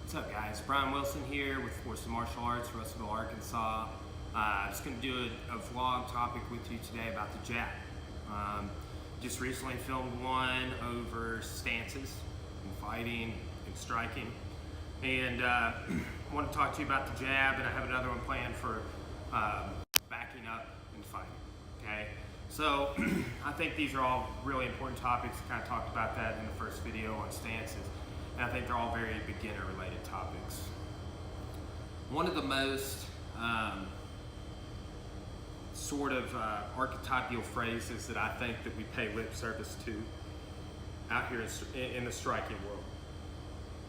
What's up, guys? Brian Wilson here with Força Martial Arts, Russellville, Arkansas. Just going to do a vlog topic with you today about the jab. Just recently filmed one over stances and fighting and striking, and I want to talk to you about the jab, and I have another one planned for backing up and fighting. Okay, so I think these are all really important topics. I kind of talked about that in the first video on stances. And I think they're all very beginner-related topics. One of the most archetypal phrases that I think that we pay lip service to out here in the striking world,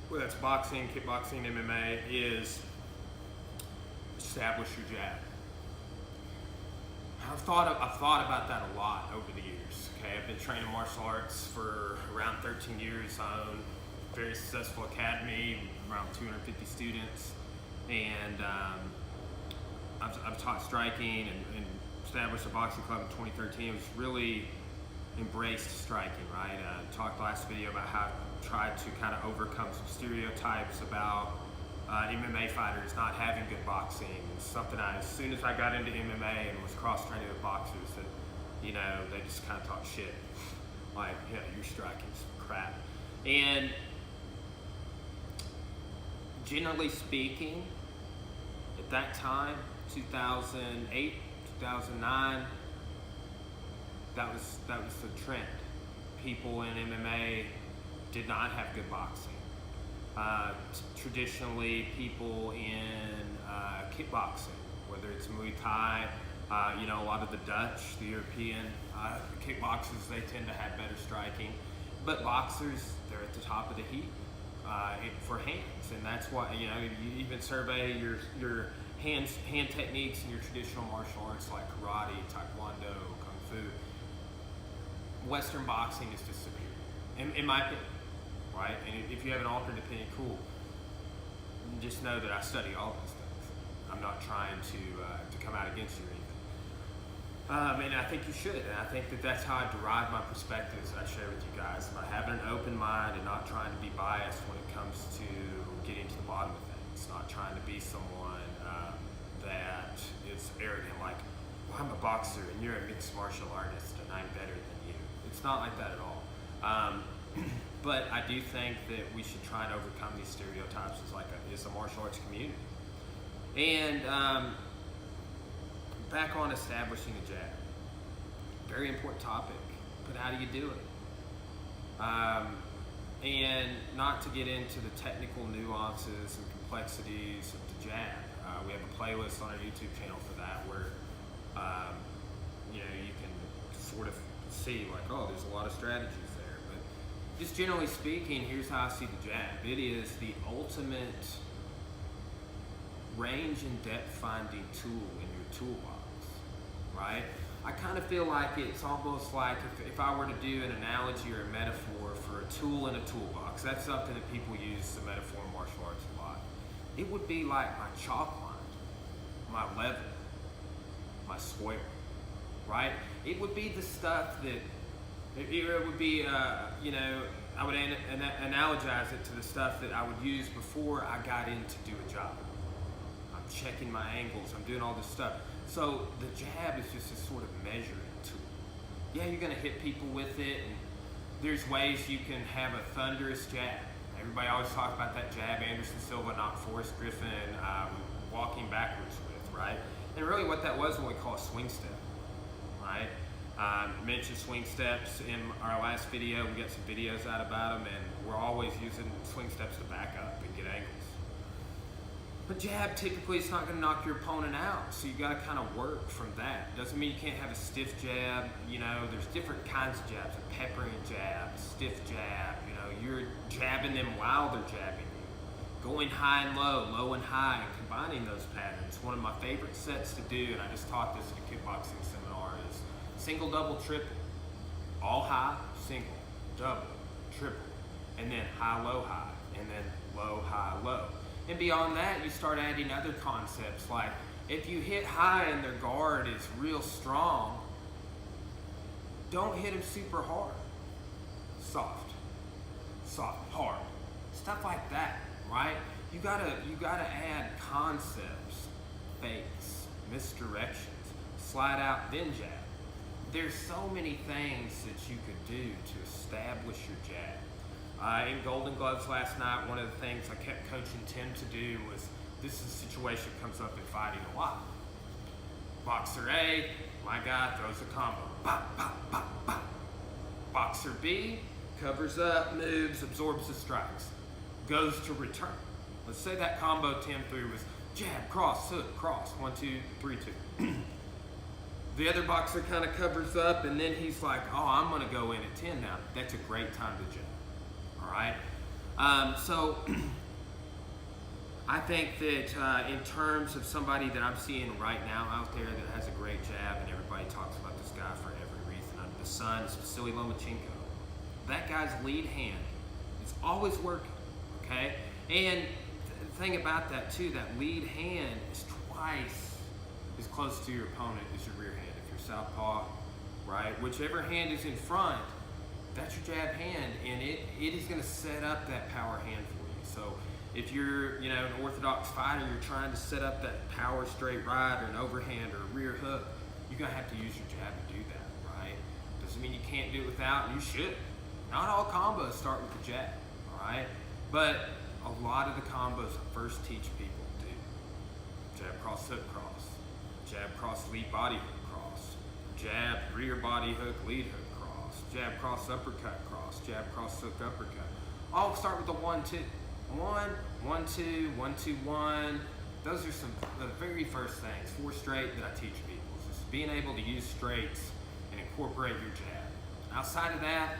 whether that's boxing, kickboxing, MMA, is establish your jab. I've thought about that a lot over the years. Okay, I've been training martial arts for around 13 years. I own a very successful academy, around 250 students, and I've taught striking and established a boxing club in 2013. It was really embraced striking, right? I talked last video about how I tried to kind of overcome some stereotypes about MMA fighters not having good boxing. It's something as soon as I got into MMA and was cross-training with boxers, that, you know, they just kind of talk shit. Like, yeah, your striking's crap. And generally speaking, at that time, 2008, 2009, that was the trend. People in MMA did not have good boxing. Traditionally, people in kickboxing, whether it's Muay Thai, a lot of the Dutch, the European kickboxers, they tend to have better striking. But boxers, they're at the top of the heap for hands, and that's why you even survey your hand techniques in your traditional martial arts like karate, taekwondo, kung fu. Western boxing is just superior, in my opinion. Right? And if you have an alternate opinion, cool. Just know that I study all these things. I'm not trying to come out against you or anything. And I think you should. And I think that that's how I derive my perspectives that I share with you guys, by having an open mind and not trying to be biased when it comes to getting to the bottom of things. Not trying to be someone that is arrogant, like, well, I'm a boxer and you're a mixed martial artist and I'm better than you. It's not like that at all. But I do think that we should try and overcome these stereotypes as a martial arts community. And back on establishing a jab. Very important topic, but how do you do it? And not to get into the technical nuances and complexities of the jab. We have a playlist on our YouTube channel for that where you can sort of see like, oh, there's a lot of strategies there. Just generally speaking, here's how I see the jab. It is the ultimate range and depth finding tool in your toolbox, right? I kind of feel like it's almost like if I were to do an analogy or a metaphor for a tool in a toolbox, that's something that people use the metaphor in martial arts a lot. It would be like my chalk line, my level, my square, right? It would be the stuff that it would be, I would analogize it to the stuff that I would use before I got in to do a job. I'm checking my angles, I'm doing all this stuff. So the jab is just a sort of measuring tool. Yeah, you're gonna hit people with it, and there's ways you can have a thunderous jab. Everybody always talks about that jab Anderson Silva knocked Forrest Griffin walking backwards with, right? And really what that was what we call a swing step, right? Mentioned swing steps in our last video. We got some videos out about them, and we're always using swing steps to back up and get angles. But jab, typically, it's not going to knock your opponent out, so you got to kind of work from that. Doesn't mean you can't have a stiff jab. There's different kinds of jabs, a peppering jab, stiff jab. You're jabbing them while they're jabbing you. Going high and low, low and high, and combining those patterns. One of my favorite sets to do, and I just taught this at a kickboxing seminar, is single, double, triple. All high, single, double, triple. And then high, low, high. And then low, high, low. And beyond that, you start adding other concepts like if you hit high and their guard is real strong, don't hit them super hard. Soft, hard. Stuff like that, right? you gotta add concepts, fakes, misdirections, slide out, then jab. There's so many things that you could do to establish your jab. In Golden Gloves last night, one of the things I kept coaching Tim to do was, this is a situation that comes up in fighting a lot. Boxer A, my guy throws a combo. Bop, bop, bop, bop. Boxer B covers up, moves, absorbs the strikes, goes to return. Let's say that combo Tim threw was jab, cross, hook, cross, 1, 2, 3, 2. The other boxer kind of covers up, and then he's like, oh, I'm going to go in at 10 now. That's a great time to jab. All right? So I think that in terms of somebody that I'm seeing right now out there that has a great jab, and everybody talks about this guy for every reason under the sun, is Vasily Lomachenko. That guy's lead hand is always working, okay? And the thing about that too, that lead hand is twice as close to your opponent as your rear hand. If you're southpaw, right? Whichever hand is in front, that's your jab hand, and it is going to set up that power hand for you. So if you're, an orthodox fighter, you're trying to set up that power straight right or an overhand or a rear hook, you're going to have to use your jab to do that, right? Doesn't mean you can't do it without, and you should. Not all combos start with the jab, all right? But a lot of the combos I first teach people do. Jab, cross, hook, cross. Jab, cross, lead, body hook, cross. Jab, rear body hook, lead hook, cross. Jab, cross, uppercut, cross. Jab, cross, hook, uppercut. All start with the 1, 2. 1, 1, 2, 1, 2, 1. Those are some of the very first things, 4 straight that I teach people. Just being able to use straights and incorporate your jab. Outside of that,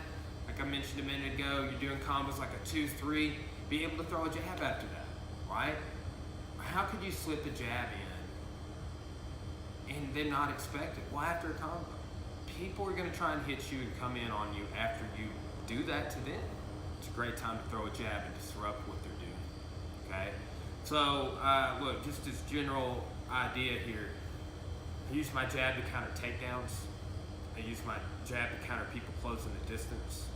like I mentioned a minute ago, you're doing combos like a 2, 3, be able to throw a jab after that, right? How could you slip a jab in and then not expect it? Well, after a combo, people are gonna try and hit you and come in on you after you do that to them. It's a great time to throw a jab and disrupt what they're doing, okay? So, look, just this general idea here. I use my jab to counter takedowns. I use my jab to counter people closing the distance.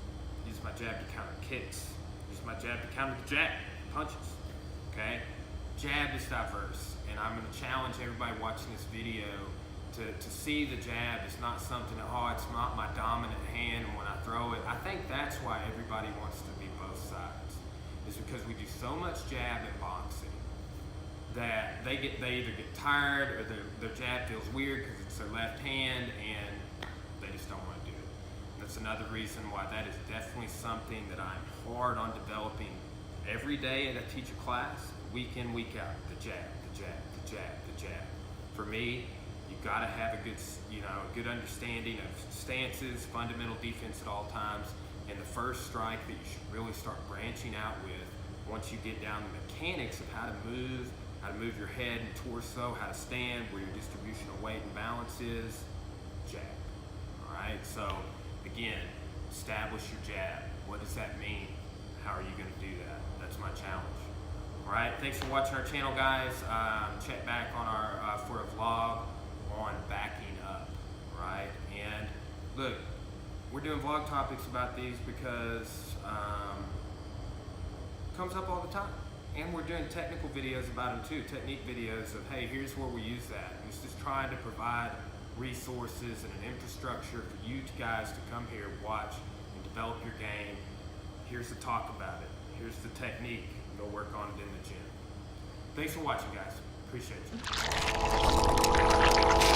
I use my jab to counter kicks. I use my jab to counter the jab, punches, okay? Jab is diverse, and I'm gonna challenge everybody watching this video to see the jab is not something that, oh, it's not my dominant hand when I throw it. I think that's why everybody wants to be both sides, is because we do so much jab in boxing that they either get tired or their jab feels weird because it's their left hand and they just don't want to do it. That's another reason why that is definitely something that I'm hard on developing every day that I teach a class, week in, week out. The jab, the jab, the jab, the jab. For me, you've got to have a good understanding of stances, fundamental defense at all times, and the first strike that you should really start branching out with once you get down the mechanics of how to move your head and torso, how to stand, where your distribution of weight and balance is, jab. All right, so again, establish your jab. What does that mean? How are you going to do that? That's my challenge. All right, thanks for watching our channel, guys. Check back on our for a vlog on backing up, right? And look, we're doing vlog topics about these because it comes up all the time. And we're doing technical videos about them too, technique videos of, hey, here's where we use that. And it's just trying to provide resources and an infrastructure for you guys to come here, watch, and develop your game. Here's the talk about it. Here's the technique. Go work on it in the gym. Thanks for watching, guys. Appreciate you.